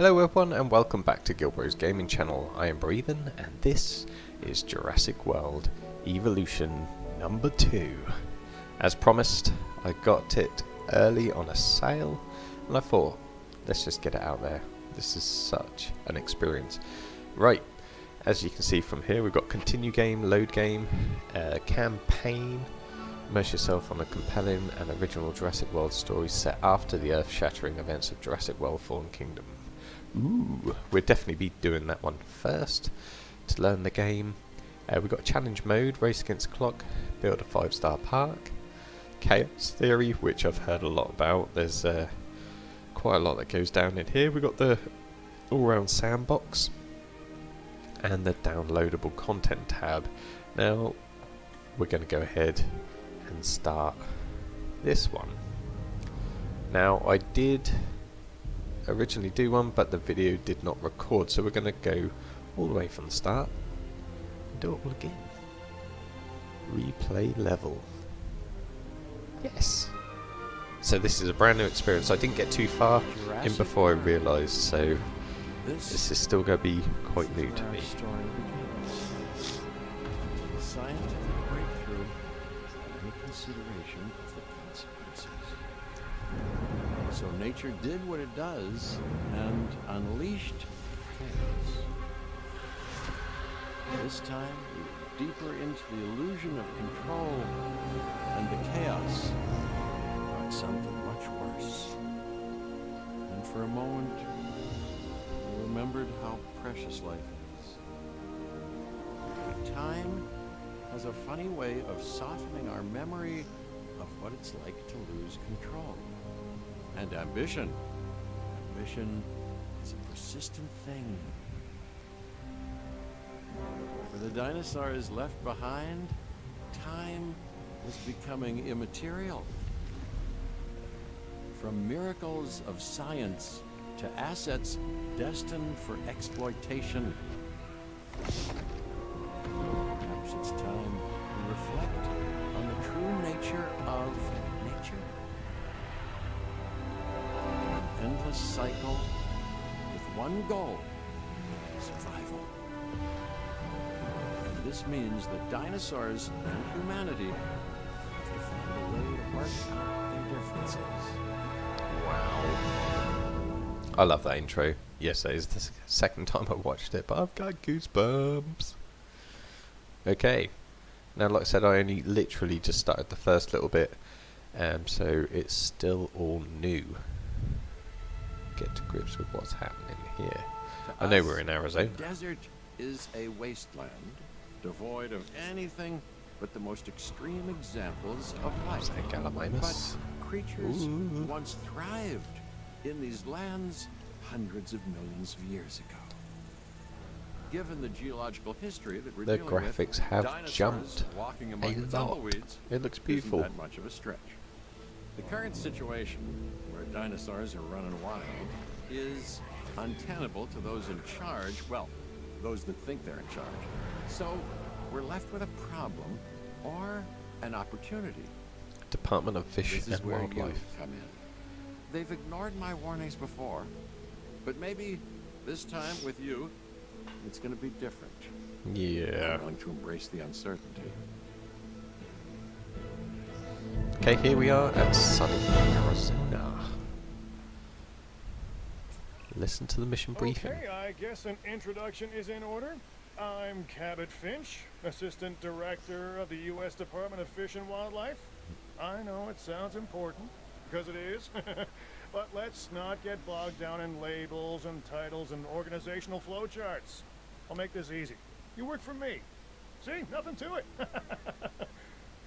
Hello everyone and welcome back to GilBroZ Gaming channel. I am Broeven and this is Jurassic World Evolution number 2. As promised, I got it early on a sale and I thought, let's just get it out there. This is such an experience. Right, as you can see from here, we've got continue game, load game, campaign. Immerse yourself on a compelling and original Jurassic World story set after the earth-shattering events of Jurassic World Fallen Kingdom. Ooh, we'll definitely be doing that one first to learn the game. We've got challenge mode, race against clock, build a 5-star park, chaos theory, which I've heard a lot about. There's quite a lot that goes down in here. We've got the all-round sandbox and the downloadable content tab. Now we're going to go ahead and start this one. Now I did originally do one, but the video did not record, so we're going to go all the way from the start and do it all again. Replay level. Yes. So this is a brand new experience. I didn't get too far in before I realised, so this is still going to be quite new to me. Scientific breakthrough without any consideration of the consequences. So nature did what it does and unleashed chaos. This time, we were deeper into the illusion of control, and the chaos brought something much worse. And for a moment, we remembered how precious life is. Time has a funny way of softening our memory of what it's like to lose control. And ambition. Ambition is a persistent thing. For the dinosaurs left behind, time was becoming immaterial. From miracles of science to assets destined for exploitation. Perhaps it's time to reflect on the true nature of nature. An endless cycle with one goal: survival. And this means that dinosaurs and humanity have to find a way to work out their differences. Wow. I love that intro. Yes, that is the second time I watched it, but I've got goosebumps. Okay. Now, like I said, I only literally just started the first little bit, so it's still all new. Get to grips with what's happening here. I know we're in Arizona. The desert is a wasteland, devoid of anything but the most extreme examples of life. But creatures once thrived in these lands hundreds of millions of years ago. Given the geological history that we're dealing with, the graphics have jumped walking among a the lot. tumbleweeds It looks beautiful. isn't that much of a stretch. The current situation, where dinosaurs are running wild, is untenable to those in charge, well, those that think they're in charge. So, we're left with a problem or an opportunity. Department of Fish This is and where you Wildlife. come in. They've ignored my warnings before, but maybe this time with you, it's going to be different. Yeah. I'm willing to embrace the uncertainty. Okay, here we are at sunny Arizona. Listen to the mission briefing. Okay, I guess an introduction is in order. I'm Cabot Finch, Assistant Director of the U.S. Department of Fish and Wildlife. I know it sounds important, because it is, but let's not get bogged down in labels and titles and organizational flowcharts. I'll make this easy. You work for me. See, nothing to it.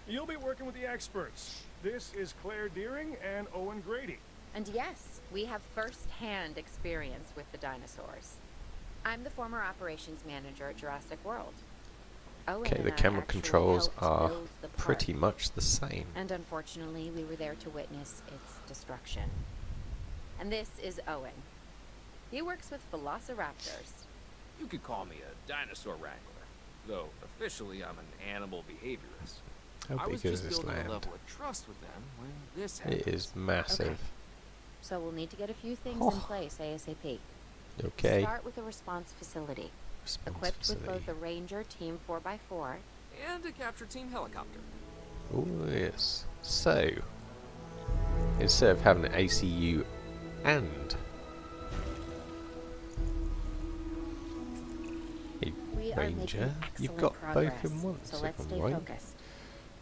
You'll be working with the experts. This is Claire Deering and Owen Grady. And yes, we have first-hand experience with the dinosaurs. I'm the former operations manager at Jurassic World. Owen Okay, the and I camera actually controls helped are build the park. pretty much the same. And unfortunately, we were there to witness its destruction. And this is Owen. He works with velociraptors. You could call me a dinosaur wrangler, though officially I'm an animal behaviorist. How I was big is just this building land? a level of trust with them when this happened. It is massive. Okay. So we'll need to get a few things in place ASAP. Okay. Start with a response facility. Equipped with both a Ranger Team 4x4 And a capture team helicopter. Oh yes. So, instead of having an ACU and a We are making Ranger, you've excellent got progress, both in one. so if let's I'm stay right. focused.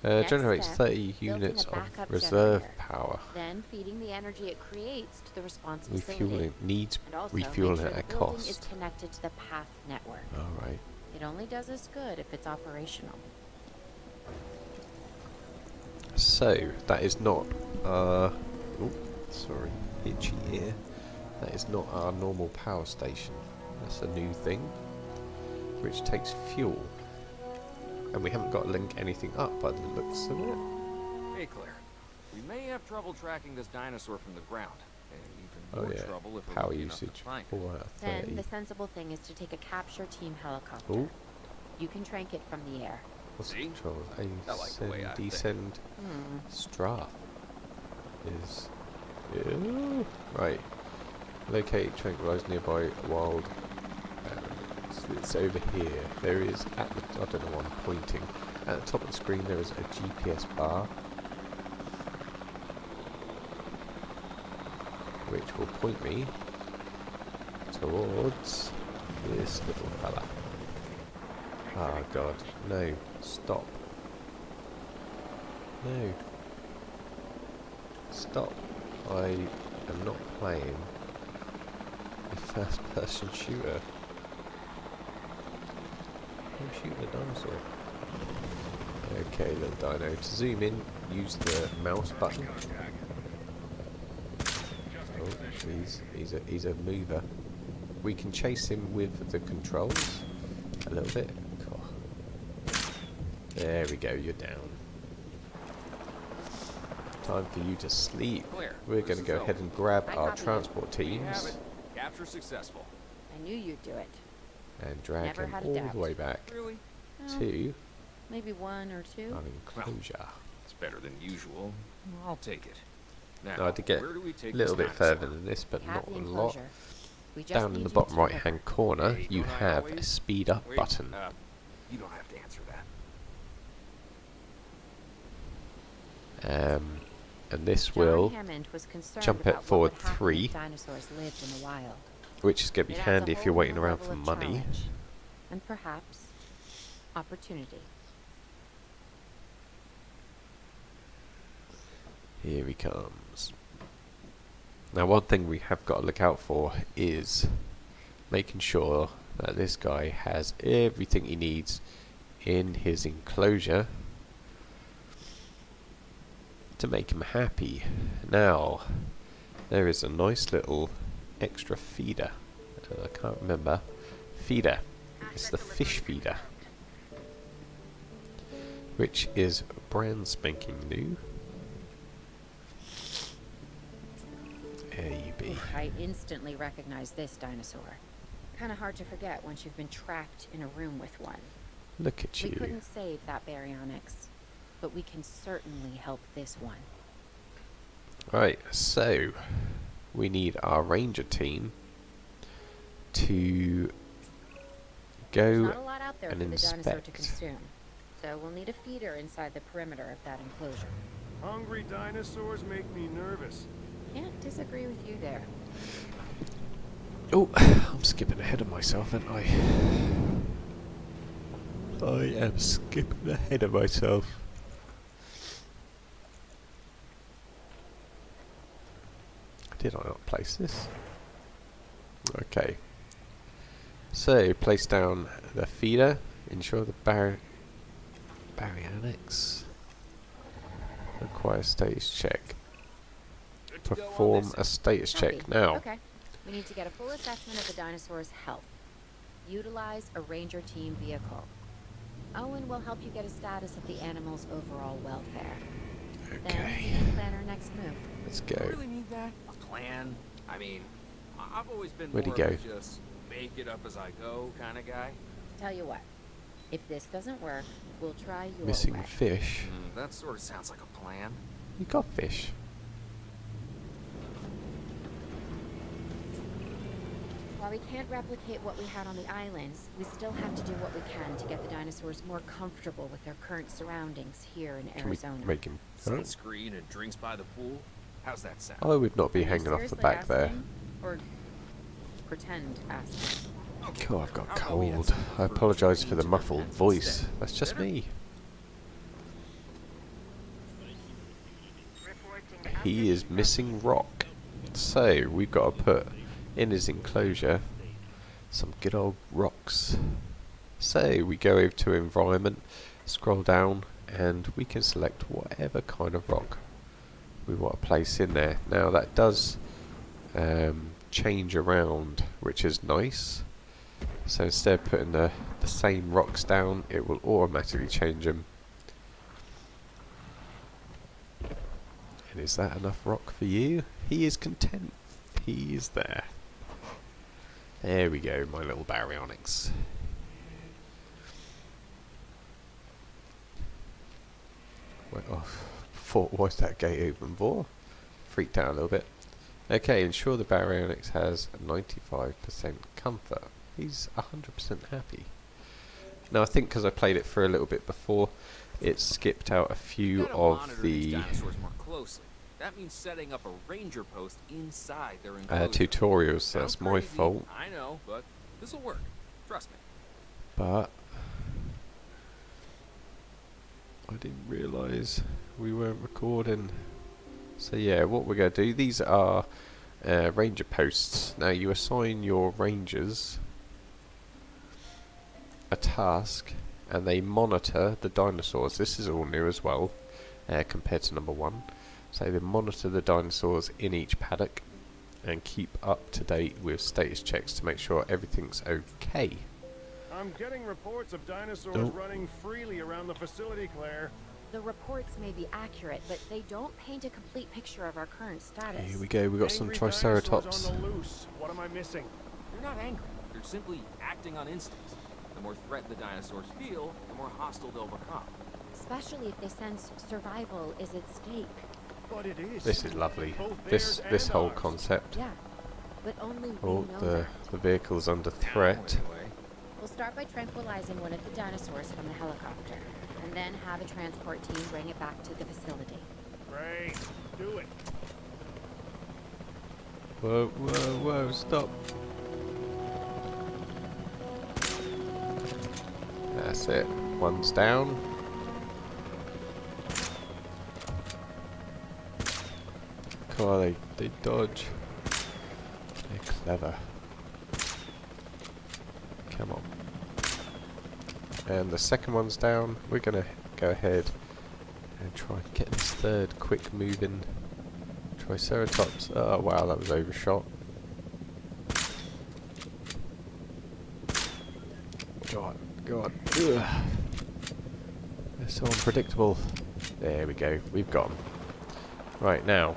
Next Generates step, 30 building a units of backup reserve generator. power. Then feeding the energy it creates to the response Refueling facility. needs And also make refueling sure at the a building is cost. connected to the path network. Alright. It only does us good if it's operational. So, that is not oh, sorry, itchy ear. That is not our normal power station. That's a new thing, which takes fuel. And we haven't got to link anything up by the looks of it. Hey Claire, we may have trouble tracking this dinosaur from the ground. And even Oh more yeah, trouble if we're power lucky enough to usage find it. 4 out of Then 30. the sensible thing is to take a capture team helicopter. Oh, You can trank it from the air. what's the See? controls? I like the way I Ascend, think. descend, Hmm. strafe is... Ew. Right. Locate, tranquilize nearby wild... it's over here. There is, at the, I don't know why I'm pointing. At the top of the screen there is a GPS bar, which will point me towards this little fella. Ah, God. No. Stop. No. Stop. I am not playing a first-person shooter. I'm shooting a dinosaur. Okay, little dino. To zoom in, use the mouse button. Oh, he's a mover. We can chase him with the controls a little bit. There we go, you're down. Time for you to sleep. Claire, We're going to go ahead and grab I our copy you. transport We have teams it. Capture successful. I knew you'd do it. and drag Never them had a all doubt. the way back Really? to Maybe one or two. our enclosure. It's better than usual. I'll take it. Now, Now, I did get where do we a take little this bit further dinosaur? than this, but We have not the a lot. enclosure. We just Down in need the you bottom to right deliver. hand corner, Hey, you don't I have a always- speed up Wait, button. You don't have to answer that. And this John will, Hammond was concerned jump it about what forward would happen if 3. Dinosaurs lived in the wild. which is going to be It adds handy a if you're whole waiting new around level for of money. challenge. And perhaps opportunity. Here he comes. Now, one thing we have got to look out for is making sure that this guy has everything he needs in his enclosure to make him happy. Now, there is a nice little extra feeder. I can't remember. Feeder. It's the fish feeder, which is brand spanking new. There you be. Oof, I instantly recognize this dinosaur. Kind of hard to forget once you've been trapped in a room with one. Look at We you. couldn't save that baryonyx, but we can certainly help this one. Right, so we need our ranger team to There's go not a lot out there for and the dinosaur to inspect. consume, so we'll need a feeder inside the perimeter of that enclosure. Hungry dinosaurs make me nervous. Can't disagree with you there. Oh, I'm skipping ahead of myself, aren't I? I am skipping ahead of myself. Did I not place this? Okay. So, place down the feeder. Ensure the baryonyx. Require status check. Good to go on Perform this. a status check Copy. now. Okay. We need to get a full assessment of the dinosaur's health. Utilize a ranger team vehicle. Owen will help you get a status of the animal's overall welfare. Then Okay, we can plan our next move. let's Do go. you really need that? A plan? I mean, I've always been Where'd he more of a go? just make it up as I go kind of guy. Tell you what, if this doesn't work, we'll try your Missing way. fish. That sort of sounds like a plan. You got fish. While we can't replicate what we had on the islands, we still have to do what we can to get the dinosaurs more comfortable with their current surroundings here in Can we Arizona. make him? Sunscreen and drinks by the pool? How's that sound? I would not be Are you hanging off the seriously back there. asking? Or pretend asking? Okay, God, I've got how about we add cold. some I fruit apologise and for the meat to their muffled pets voice. instead? That's just Better? me. He is missing rock. So, we've got to put in his enclosure some good old rocks. So, we go over to environment, scroll down, and we can select whatever kind of rock we want to place in there. Now, that does change around, which is nice. So, instead of putting the same rocks down, it will automatically change them. And is that enough rock for you? He is content. He is there. There we go, my little baryonyx. Well, why's that gate open for? Freaked out a little bit. Okay, ensure the baryonyx has 95% comfort. He's 100% happy. Now I think because I played it for a little bit before, it skipped out a few of the dinosaurs more closely. That means setting up a ranger post inside their enclosure. tutorials. Sounds That's my crazy, fault. I know, but this'll work. Trust me. But I didn't realise we weren't recording. So yeah, what we're going to do, these are ranger posts. Now you assign your rangers a task and they monitor the dinosaurs. This is all new as well compared to number 1. So they monitor the dinosaurs in each paddock and keep up to date with status checks to make sure everything's okay. I'm getting reports of dinosaurs Nope. running freely around the facility, Claire. The reports may be accurate, but they don't paint a complete picture of our current status. Here we go, we've got some Angry triceratops. dinosaurs on the loose. What am I missing? They're not angry. They're simply acting on instincts. The more threat the dinosaurs feel, the more hostile they'll become. Especially if they sense survival is at stake. But it is. This is lovely. Both This theirs and whole ours. concept. Yeah, but only we Oh, know the that. vehicle's under threat. Anyway. We'll start by tranquilizing one of the dinosaurs from the helicopter, and then have a transport team bring it back to the facility. Great. Do it. Whoa, whoa, whoa, stop. That's it. One's down. God, they dodge. They're clever. Come on. And the second one's down. We're going to go ahead and try and get this third quick moving Triceratops. Oh wow, that was overshot. Go on, go on. Ugh. They're so unpredictable. There we go, we've got them. Right now,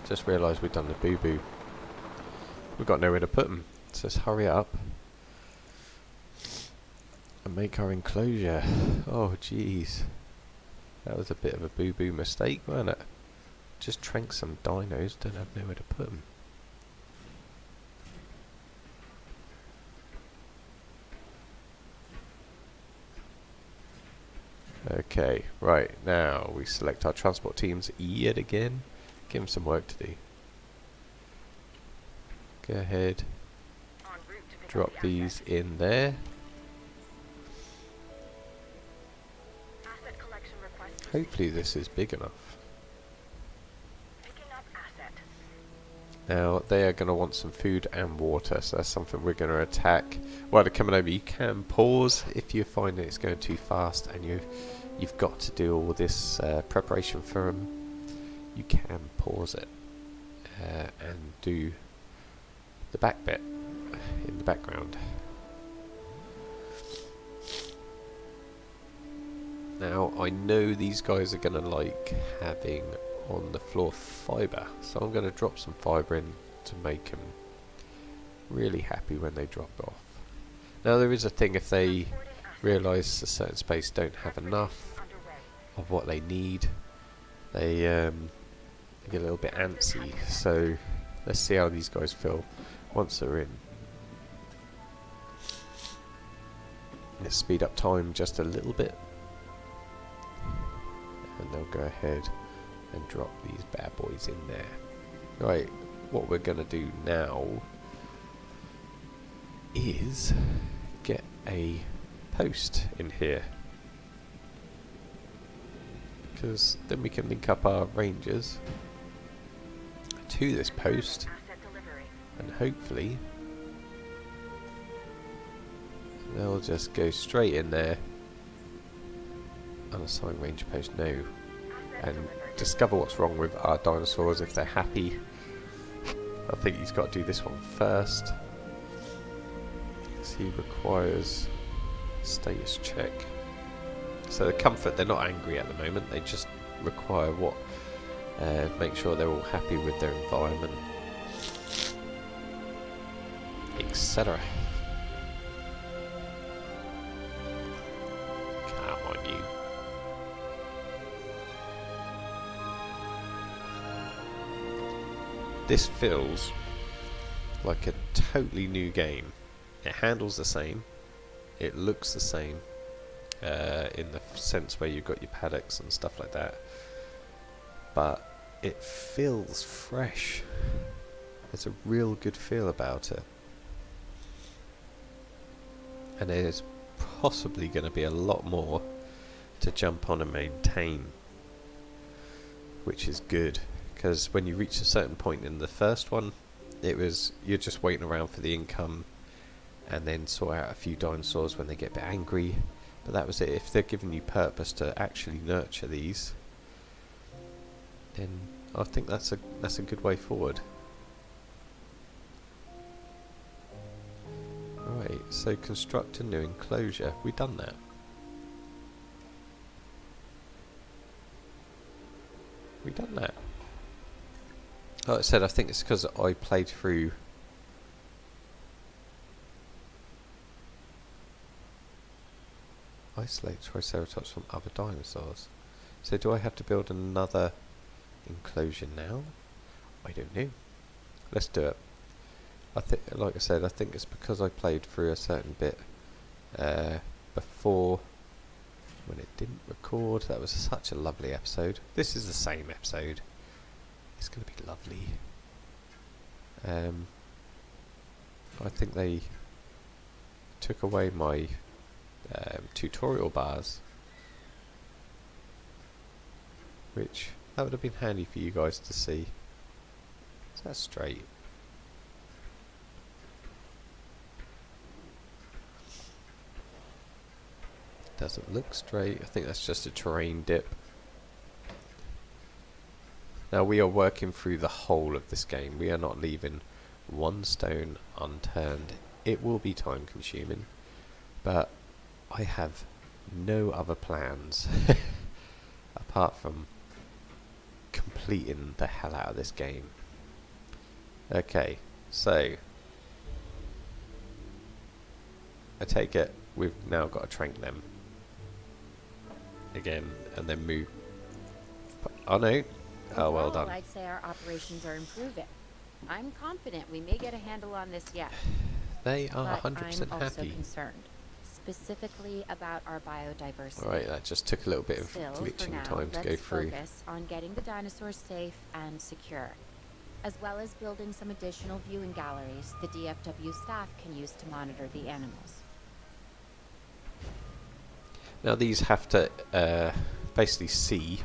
just realised we've done the boo-boo. We've got nowhere to put them, so let's hurry up and make our enclosure. Oh jeez, that was a bit of a boo-boo mistake, wasn't it? Just trank some dinos, don't have nowhere to put them. Okay, right, now we select our transport teams yet again. Give them some work to do. Go ahead, drop these in there. Hopefully this is big enough. Now they are going to want some food and water, so that's something we're going to attack. While they're coming over, you can pause if you find that it's going too fast and you've got to do all this preparation for them. You can pause it and do the back bit in the background. Now I know these guys are going to like having on the floor fibre, so I'm going to drop some fibre in to make them really happy when they drop off. Now there is a thing, if they realise a certain space don't have enough of what they need, they get a little bit antsy. So let's see how these guys feel once they're in. Let's speed up time just a little bit, and they'll go ahead and drop these bad boys in there. Right, what we're going to do now is get a post in here, because then we can link up our rangers to this post, and hopefully they'll just go straight in there. Unassigned ranger post, no, and discover what's wrong with our dinosaurs if they're happy. I think he's got to do this one first. He requires status check. So the comfort, they're not angry at the moment, they just require what, make sure they're all happy with their environment, etc. Come on, you. This feels like a totally new game. It handles the same, it looks the same, in the sense where you've got your paddocks and stuff like that, but it feels fresh. There's a real good feel about it, and there's possibly going to be a lot more to jump on and maintain, which is good, because when you reach a certain point in the first one, it was, you're just waiting around for the income and then sort out a few dinosaurs when they get a bit angry, but that was it. If they're giving you purpose to actually nurture these, then I think that's a good way forward. Right, so construct a new enclosure. We've done that. We've done that. Like I said, I think it's because I played through isolate Triceratops from other dinosaurs. So do I have to build another enclosure now? I don't know. Let's do it. I think, like I said, I think it's because I played through a certain bit before, when it didn't record. That was such a lovely episode. This is the same episode. It's going to be lovely. I think they took away my tutorial bars, which that would have been handy for you guys to see. Is that straight? Doesn't look straight. I think that's just a terrain dip. Now we are working through the whole of this game. We are not leaving one stone unturned. It will be time consuming, but I have no other plans apart from completing the hell out of this game. Okay, so I take it we've now got to trank them again and then move. Oh no. Oh, well done. I'd say our operations are improving. I'm confident we may get a handle on this yet. They are 100% I'm also happy. concerned, specifically about our biodiversity. Alright, that just took a little bit of Still, glitching for now, time to go through. Focus on getting the dinosaurs safe and secure, as well as building some additional viewing galleries the DFW staff can use to monitor the animals. Now these have to basically see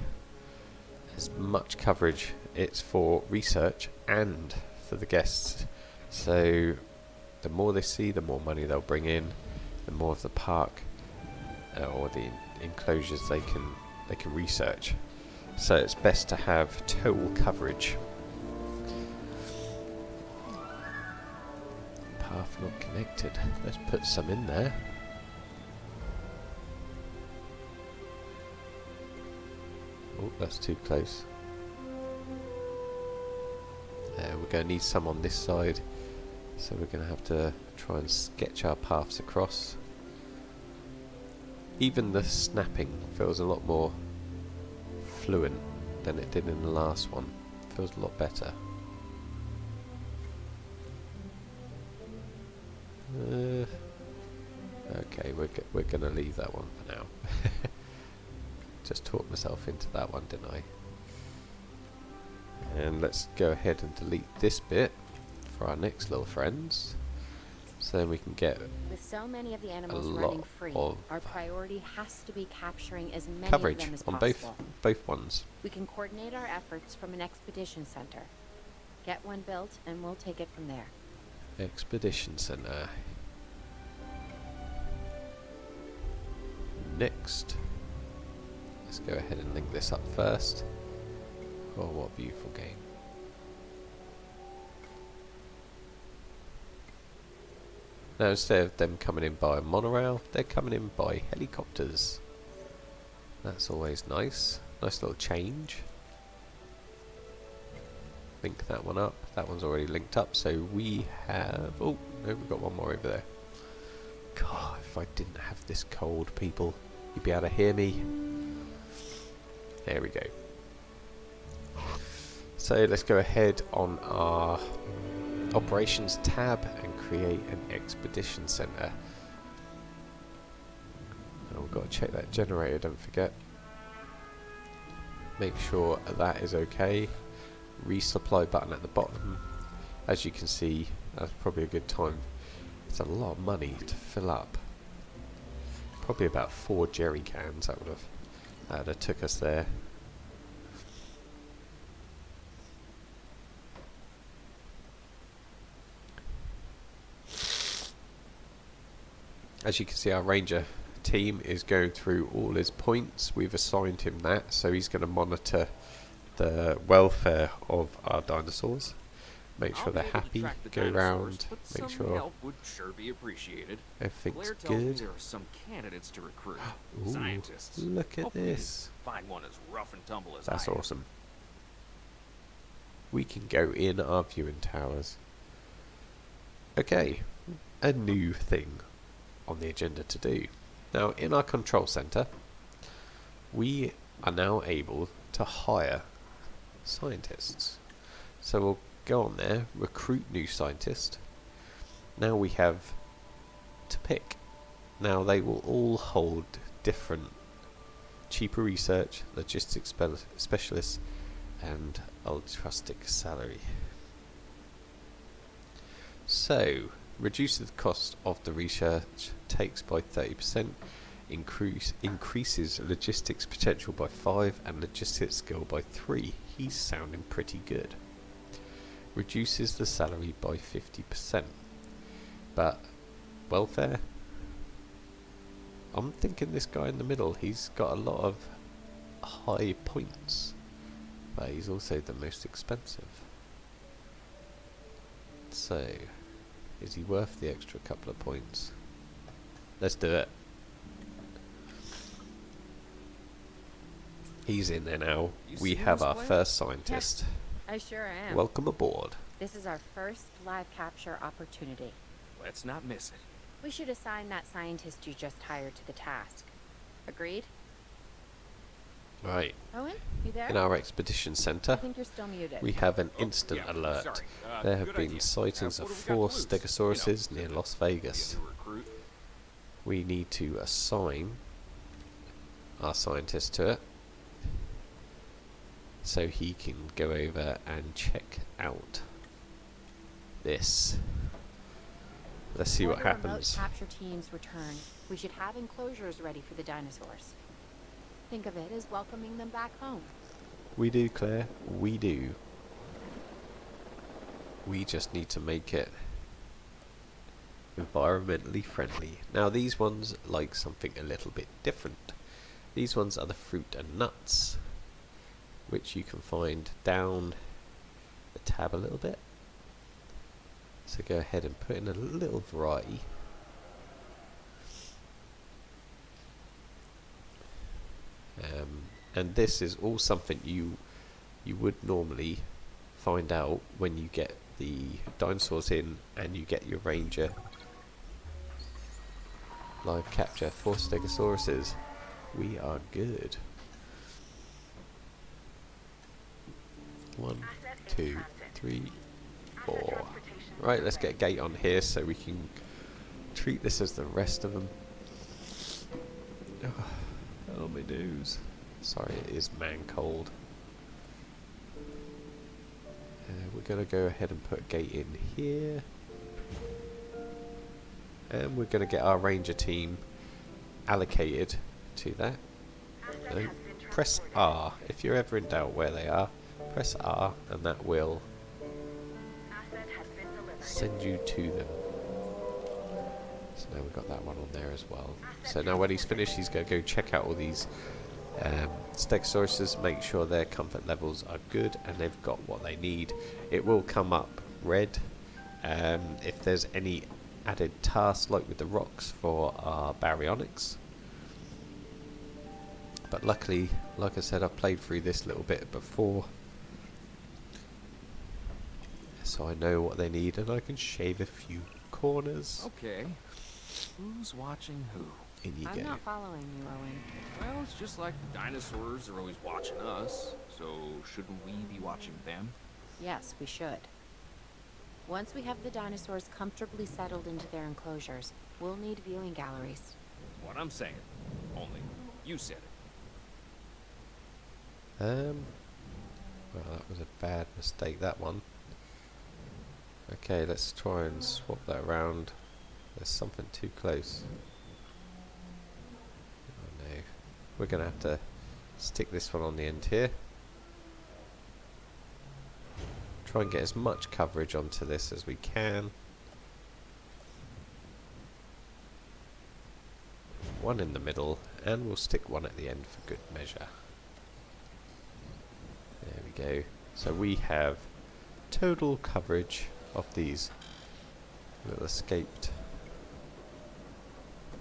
as much coverage. It's for research and for the guests, so the more they see, the more money they'll bring in, the more of the park or the enclosures they can research. So it's best to have total coverage. Path not connected. Let's put some in there. Oh, that's too close. We're going to need some on this side, so we're going to have to try and sketch our paths across. Even the snapping feels a lot more fluent than it did in the last one. Feels a lot better. Okay, we're gonna leave that one for now. Just talked myself into that one, didn't I? And let's go ahead and delete this bit for our next little friends, so then we can get With so many of the a animals lot running free, of our priority has to be capturing as many of coverage them as on possible. both ones. We can coordinate our efforts from an expedition center. Get one built, and we'll take it from there. Expedition Center. Next, let's go ahead and link this up first. Oh, what a beautiful game. Now, instead of them coming in by a monorail, they're coming in by helicopters. That's always nice. Nice little change. Link that one up. That one's already linked up, so we have... Oh, no, we've got one more over there. God, if I didn't have this cold, people, you'd be able to hear me. There we go. So let's go ahead on our operations tab and create an expedition center. And we've got to check that generator, don't forget. Make sure that is okay. Resupply button at the bottom. As you can see, that's probably a good time. It's a lot of money to fill up. Probably about 4 jerry cans that would have took us there. As you can see, our ranger team is going through all his points. We've assigned him that, so he's going to monitor the welfare of our dinosaurs. Make sure they're happy, go around, make sure help would sure be appreciated. everything's Blair tells me good. there are some candidates to recruit. Ooh, Scientists. look at Hopefully this. Find one as rough and tumble as That's I am. awesome. We can go in our viewing towers. Okay, a new thing on the agenda to do. Now, in our control center, we are now able to hire scientists. So we'll go on there, recruit new scientists. Now we have to pick. Now they will all hold different cheaper research, logistics specialists, and altruistic salary. So, reduces the cost of the research takes by 30%, increases logistics potential by 5, and logistics skill by 3. He's sounding pretty good. Reduces the salary by 50%. But, welfare? I'm thinking this guy in the middle, he's got a lot of high points, but he's also the most expensive. So, is he worth the extra couple of points? Let's do it. He's in there now. We have our first scientist. I sure am. Welcome aboard. This is our first live capture opportunity. Let's not miss it. We should assign that scientist you just hired to the task. Agreed? Right. Owen, you there? In our expedition I center, think you're still muted. we have an instant yeah, alert. sorry. There have Good been idea. sightings What of do we got 4 to lose? stegosauruses You know, near Las be a Vegas. new recruit. We need to assign our scientist to it, so he can go over and check out this. Let's see what Before the remote happens. capture teams return, we should have enclosures ready for the dinosaurs. Think of it as welcoming them back home. We do, Claire. We do. We just need to make it environmentally friendly. Now these ones like something a little bit different. These ones are the fruit and nuts, which you can find down the tab a little bit. So go ahead and put in a little variety. And this is all something you would normally find out when you get the dinosaurs in and you get your ranger live capture. 4 stegosauruses. We are good. 1, 2, 3, 4. Right, let's get a gate on here so we can treat this as the rest of them. Oh, my nose. Sorry, it is man cold. We're going to go ahead and put a gate in here. And we're going to get our ranger team allocated to that. No, press R. If you're ever in doubt where they are, press R and that will send you to them. So now we've got that one on there as well. So now when he's finished, he's going to go check out all these Stegosauruses, make sure their comfort levels are good and they've got what they need. It will come up red if there's any added tasks, like with the rocks for our baryonyx. But luckily, like I said, I've played through this little bit before, so I know what they need and I can shave a few corners. Okay. Who's watching who? In you I'm go. not following you, Owen. Well, it's just like the dinosaurs are always watching us, so shouldn't we be watching them? Yes, we should. Once we have the dinosaurs comfortably settled into their enclosures, we'll need viewing galleries. What I'm saying. Only you said it. Well, that was a bad mistake, that one. Okay, let's try and swap that around. There's something too close. Oh no. We're going to have to stick this one on the end here. Try and get as much coverage onto this as we can. One in the middle, and we'll stick one at the end for good measure. There we go. So we have total coverage of these little escaped,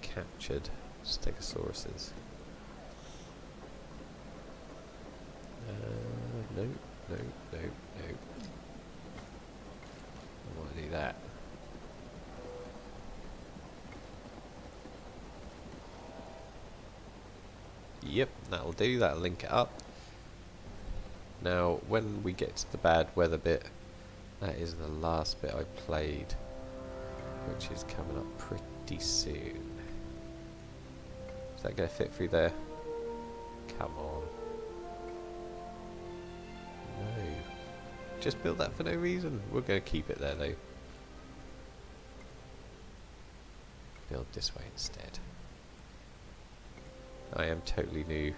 captured Stegosauruses. No, no, no, no. I want to do that. Yep, that'll do. That'll link it up. Now, when we get to the bad weather bit, that is the last bit I played, which is coming up pretty soon. Is that going to fit through there? Come on. No. Just built that for no reason. We're going to keep it there though. Build this way instead. I am totally new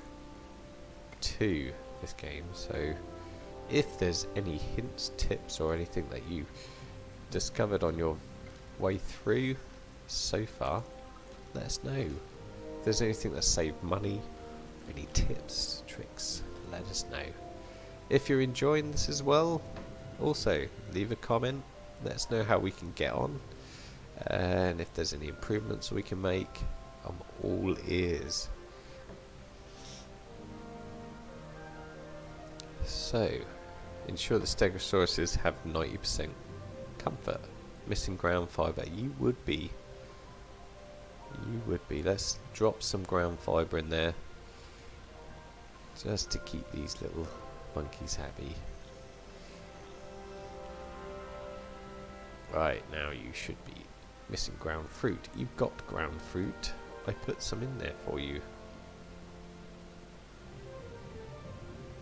to this game, so if there's any hints, tips or anything that you discovered on your way through so far, let us know. If there's anything that saved money, any tips, tricks, let us know. If you're enjoying this as well, also leave a comment, let us know how we can get on, and if there's any improvements we can make. I'm all ears. So, ensure the Stegosauruses have 90% comfort. Missing ground fibre, you would be. Let's drop some ground fibre in there, just to keep these little monkeys happy. Right, now you should be missing ground fruit. You've got ground fruit. I put some in there for you.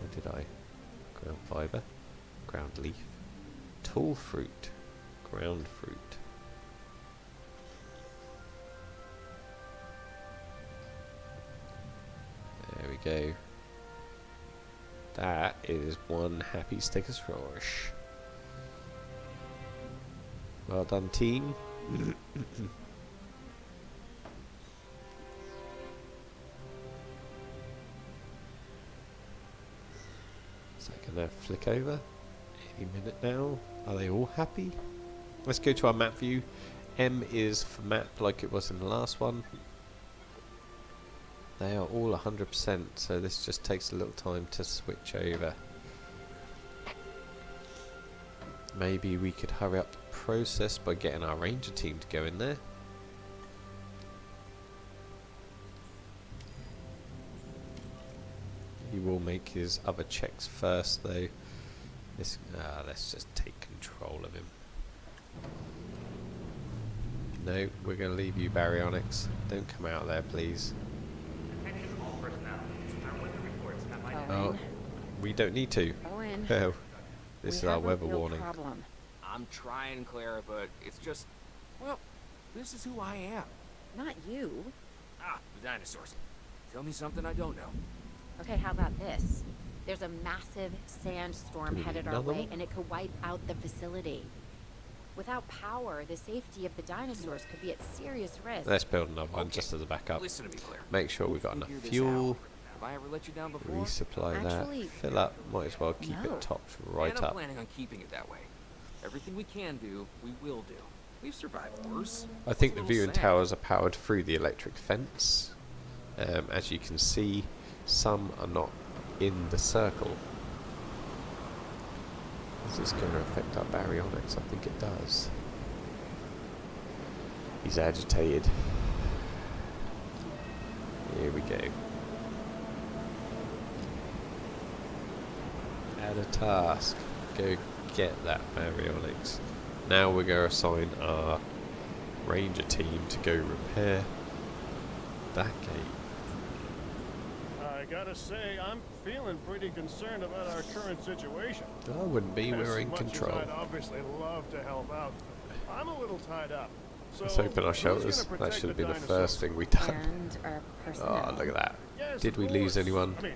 Where did I? Ground fibre, ground leaf, tall fruit, ground fruit. There we go. That is one happy Stegosaurus. Well done, team. Is that gonna flick over any minute now? Are they all happy? Let's go to our map view. M is for map, like it was in the last one. They are all 100%, so this just takes a little time to switch over. Maybe we could hurry up the process by getting our ranger team to go in there. He will make his other checks first though. Let's just take control of him. No, we're going to leave you, baryonyx. Don't come out there, please. Oh, we don't need to. Owen, Oh, this is we our have a weather real warning. problem. I'm trying, Clara, but it's just, well, this is who I am. Not you. Ah, the dinosaurs. Tell me something I don't know. Okay, how about this? There's a massive sandstorm Do we headed need our another way, one? and it could wipe out the facility. Without power, the safety of the dinosaurs could be at serious risk. Let's build another one Okay. just as a backup. Listen to me, Claire. Make sure we've got enough Figure this fuel. out. Have I ever let you down before? Resupply Actually, that. Fill up. Might as well keep no. it topped right and I'm up. planning on keeping it that way. Everything we can do, we will do. We've survived worse. I think the What's a viewing little sad? towers are powered through the electric fence. As you can see, some are not in the circle. Is this going to affect our baryonics? I think it does. He's agitated. Here we go. Add a task. Go get that baryonics. Now we're going to assign our ranger team to go repair that gate. I gotta say, I'm feeling pretty concerned about our current situation. I wouldn't be, we're in As much control. as I'd obviously love to help out, I'm a little tied up. So Let's open our who's gonna shelters. That protect should have been the dinosaurs? first thing we done. And our personnel. Oh, look at that. Yes, Did of we lose course. anyone? I mean,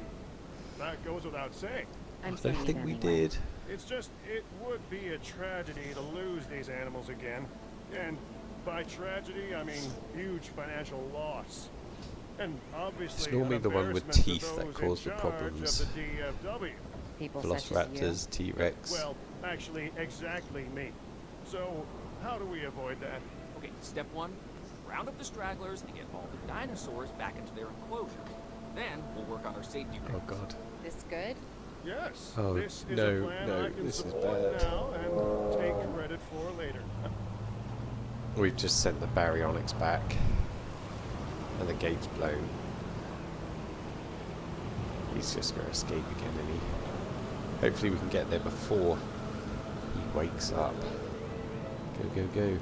that goes without saying. I'm I saying don't it think we anyway. did. It's just, it would be a tragedy to lose these animals again. And by tragedy, I mean huge financial loss. And obviously, It's normally an the one with embarrassment to teeth that those cause in the charge problems. Of the DFW. People such as you. Velociraptors, T-Rex. Well, actually, exactly me. So, how do we avoid that? Okay, step one, round up the stragglers and get all the dinosaurs back into their enclosures. Then we'll work on our safety Oh rings. god. This good? Yes. Oh, this is no, a plan no, I can this is support bad. now and take credit for later. We've just sent the baryonics back. And the gate's blown. He's just going to escape again, isn't he? Hopefully we can get there before he wakes up. Go, go, go.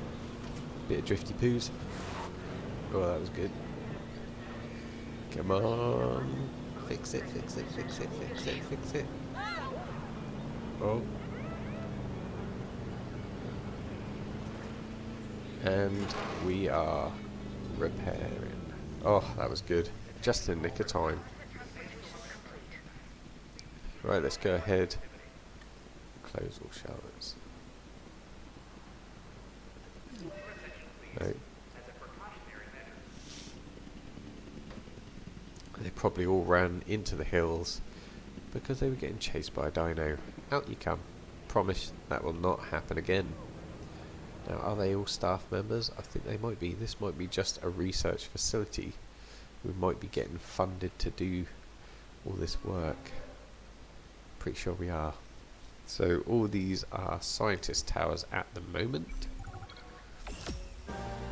Bit of drifty poos. Oh, that was good. Come on. Fix it, fix it, fix it, fix it, fix it. Oh. And we are repairing. Oh, that was good. Just in the nick of time. Right, let's go ahead. Close all shelters. No. They probably all ran into the hills because they were getting chased by a dino. Out you come. Promise that will not happen again. Now, are they all staff members? I think they might be. This might be just a research facility. We might be getting funded to do all this work. Pretty sure we are. So all these are scientist towers at the moment.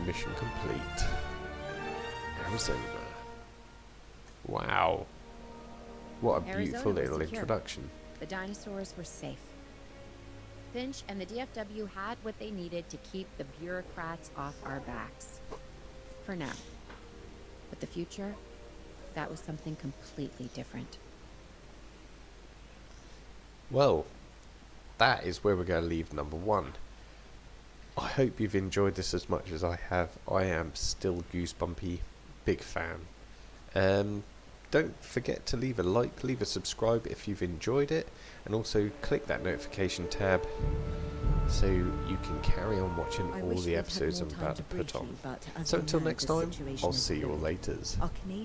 Mission complete. Arizona. Wow. What a Arizona beautiful was little secure. introduction. The dinosaurs were safe. Finch and the DFW had what they needed to keep the bureaucrats off our backs. For now. But the future, that was something completely different. Well, that is where we're going to leave number 1. I hope you've enjoyed this as much as I have. I am still goosebumpy, big fan. Don't forget to leave a like, leave a subscribe if you've enjoyed it, and also click that notification tab so you can carry on watching all the episodes I'm about to put on. So until next time, I'll see you all later.